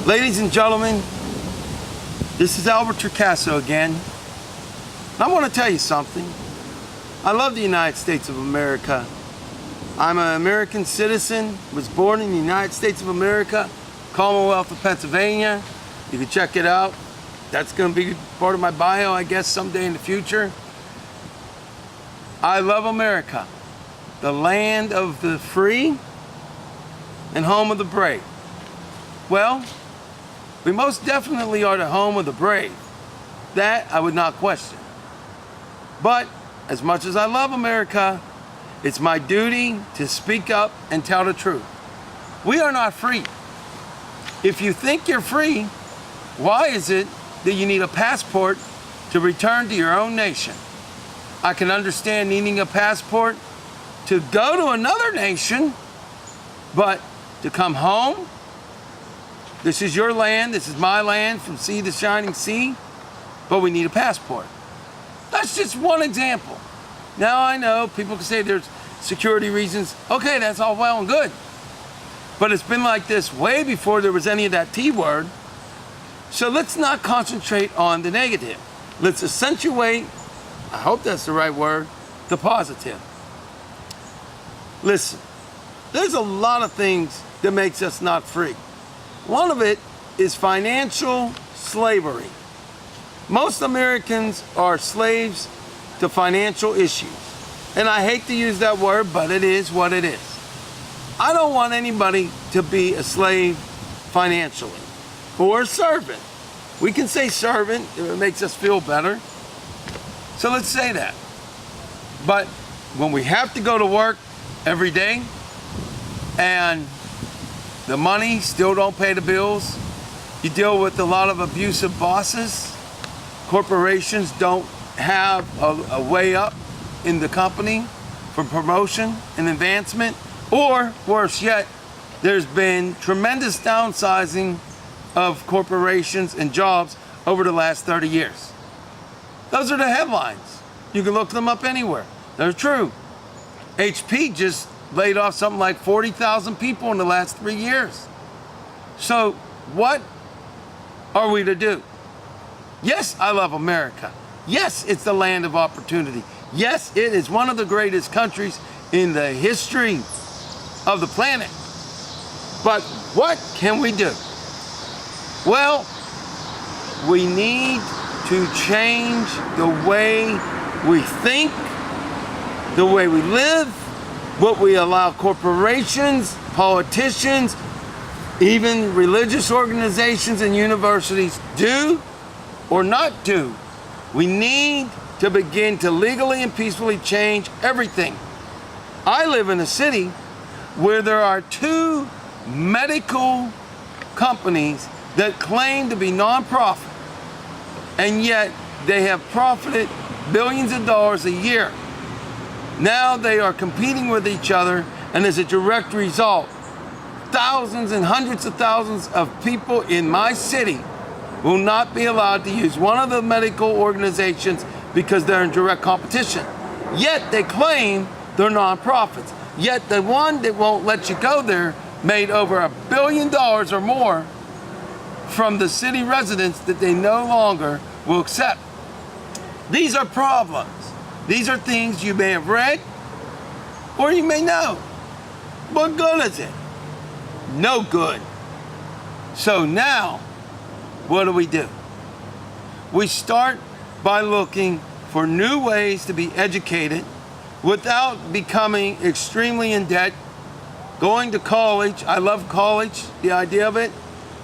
Ladies and gentlemen, this is Albert Tricasso again. And I want to tell you something. I love the United States of America. I'm an American citizen, was born in the United States of America, Commonwealth of Pennsylvania. You can check it out. That's going to be part of my bio, I guess, someday in the future. I love America, the land of the free and home of the brave. Well, we most definitely are the home of the brave. That I would not question. But as much as I love America, it's my duty to speak up and tell the truth. We are not free. If you think you're free, why is it that you need a passport to return to your own nation? I can understand needing a passport to go to another nation, but to come home? This is your land, this is my land, from sea to shining sea, but we need a passport. That's just one example. Now I know people can say there's security reasons. Okay, that's all well and good. But it's been like this way before there was any of that T word. So let's not concentrate on the negative. Let's accentuate, I hope that's the right word, the positive. Listen, there's a lot of things that makes us not free. One of it is financial slavery. Most Americans are slaves to financial issues. And I hate to use that word, but it is what it is. I don't want anybody to be a slave financially or a servant. We can say servant if it makes us feel better. So let's say that. But when we have to go to work every day and the money still don't pay the bills, you deal with a lot of abusive bosses. Corporations don't have a way up in the company for promotion and advancement. Or worse yet, there's been tremendous downsizing of corporations and jobs over the last 30 years. Those are the headlines. You can look them up anywhere. They're true. HP just laid off something like 40,000 people in the last 3 years. So what are we to do? Yes, I love America. Yes, it's the land of opportunity. Yes, it is one of the greatest countries in the history of the planet. But what can we do? Well, we need to change the way we think, the way we live, what we allow corporations, politicians, even religious organizations and universities do or not do. We need to begin to legally and peacefully change everything. I live in a city where there are 2 medical companies that claim to be nonprofit, and yet they have profited billions of dollars a year. Now they are competing with each other, and as a direct result, thousands and hundreds of thousands of people in my city will not be allowed to use one of the medical organizations because they're in direct competition. Yet they claim they're nonprofits. Yet the one that won't let you go there made over $1 billion or more from the city residents that they no longer will accept. These are problems. These are things you may have read or you may know. What good is it? No good. So now, what do? We start by looking for new ways to be educated without becoming extremely in debt. Going to college, I love college, the idea of it,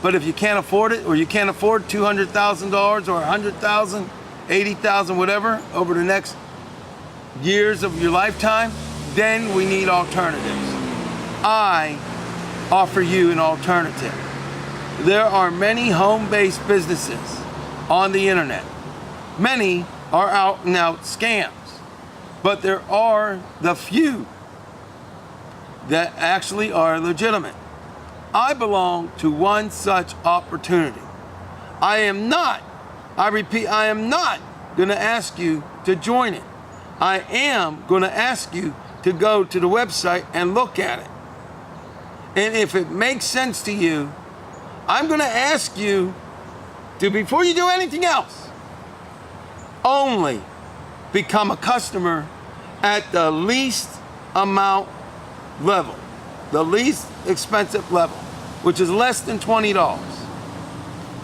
but if you can't afford it, or you can't afford $200,000 or $100,000, $80,000, whatever, over the next years of your lifetime, then we need alternatives. I offer you an alternative. There are many home-based businesses on the internet. Many are out and out scams, but there are the few that actually are legitimate. I belong to one such opportunity. I am not going to ask you to join it. I am going to ask you to go to the website and look at it. And if it makes sense to you, I'm going to ask you to, before you do anything else, only become a customer at the least amount level, the least expensive level, which is less than $20.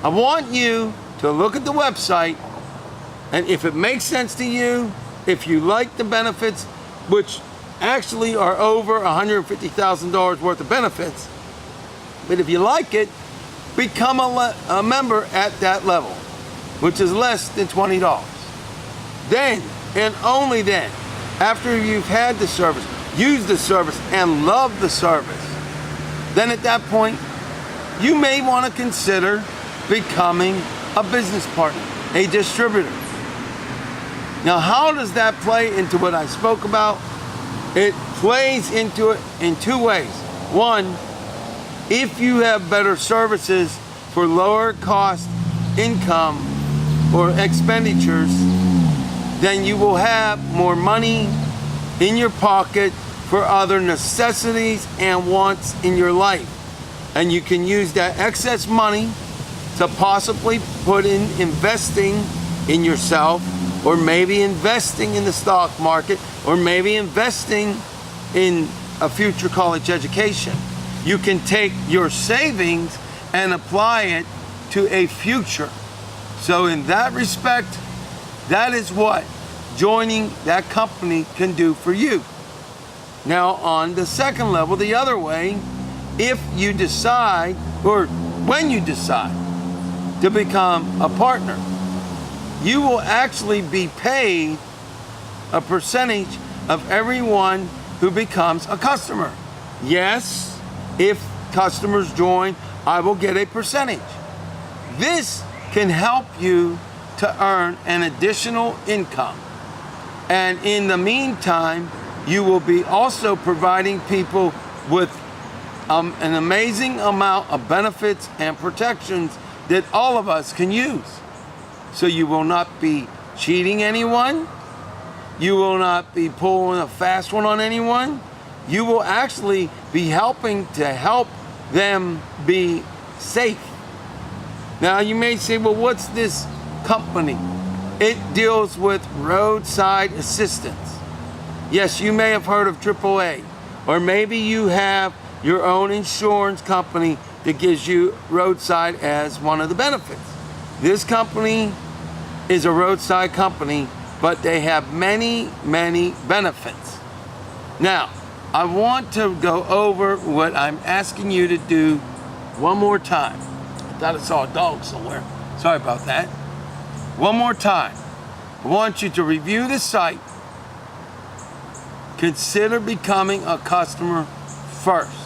I want you to look at the website, and if it makes sense to you, if you like the benefits, which actually are over $150,000 worth of benefits, but if you like it, become a member at that level, which is less than $20. Then, and only then, after you've had the service, used the service, and loved the service, then at that point, you may want to consider becoming a business partner, a distributor. Now, how does that play into what I spoke about? It plays into it in two ways. One, if you have better services for lower cost income or expenditures, then you will have more money in your pocket for other necessities and wants in your life. And you can use that excess money to possibly put in investing in yourself, or maybe investing in the stock market, or maybe investing in a future college education. You can take your savings and apply it to a future. So in that respect, that is what joining that company can do for you. Now on the second level, the other way, if you decide, or when you decide to become a partner, you will actually be paid a percentage of everyone who becomes a customer. Yes, if customers join, I will get a percentage. This can help you to earn an additional income. And in the meantime, you will be also providing people with an amazing amount of benefits and protections that all of us can use. So you will not be cheating anyone. You will not be pulling a fast one on anyone. You will actually be helping to help them be safe. Now you may say, well, what's this company? It deals with roadside assistance. Yes, you may have heard of AAA, or maybe you have your own insurance company that gives you roadside as one of the benefits. This company is a roadside company, but they have many, many benefits. Now, I want to go over what I'm asking you to do one more time. I thought I saw a dog somewhere. Sorry about that. One more time. I want you to review the site. Consider becoming a customer first.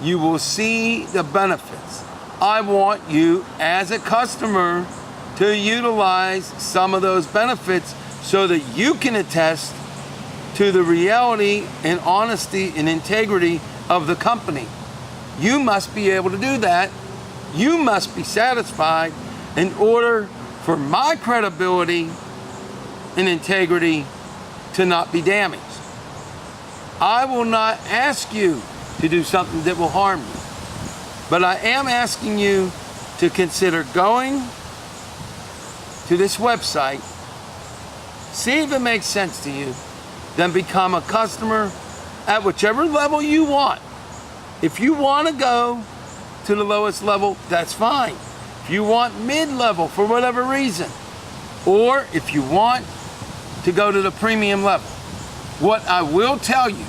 You will see the benefits. I want you as a customer to utilize some of those benefits so that you can attest to the reality and honesty and integrity of the company. You must be able to do that. You must be satisfied in order for my credibility and integrity to not be damaged. I will not ask you to do something that will harm you, but I am asking you to consider going to this website, see if it makes sense to you, then become a customer at whichever level you want. If you want to go to the lowest level, that's fine. If you want mid-level for whatever reason, or if you want to go to the premium level, what I will tell you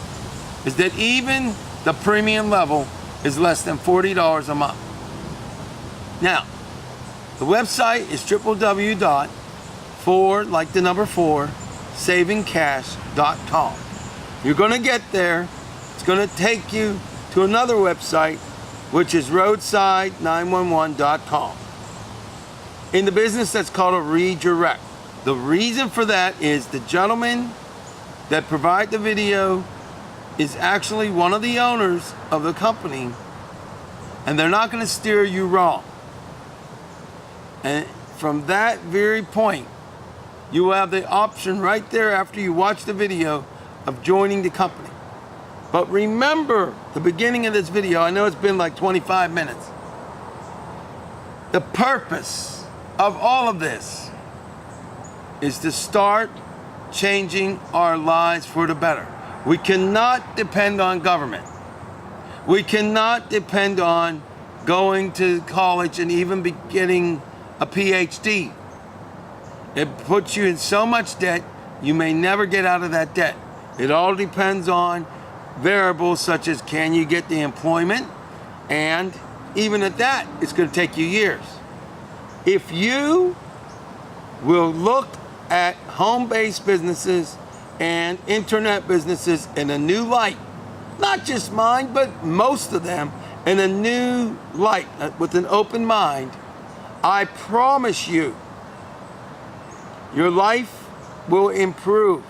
is that even the premium level is less than $40 a month. Now, the website is www.savingcash.com. You're going to get there. It's going to take you to another website, which is roadside911.com. In the business, that's called a redirect. The reason for that is the gentleman that provide the video is actually one of the owners of the company, and they're not going to steer you wrong. And from that very point, you will have the option right there after you watch the video of joining the company. But remember the beginning of this video, I know it's been like 25 minutes. The purpose of all of this is to start changing our lives for the better. We cannot depend on government. We cannot depend on going to college and even getting a PhD. It puts you in so much debt, you may never get out of that debt. It all depends on variables such as can you get the employment, and even at that, it's going to take you years. If you will look at home-based businesses and internet businesses in a new light, not just mine, but most of them in a new light, with an open mind, I promise you, your life will improve.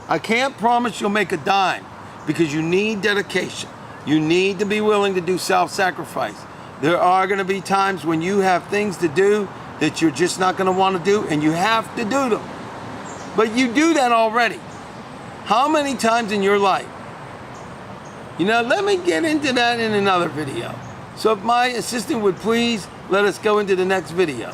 I can't promise you'll make a dime because you need dedication. You need to be willing to do self-sacrifice. There are going to be times when you have things to do that you're just not going to want to do, and you have to do them. But you do that already. How many times in your life? Let me get into that in another video. So if my assistant would please let us go into the next video.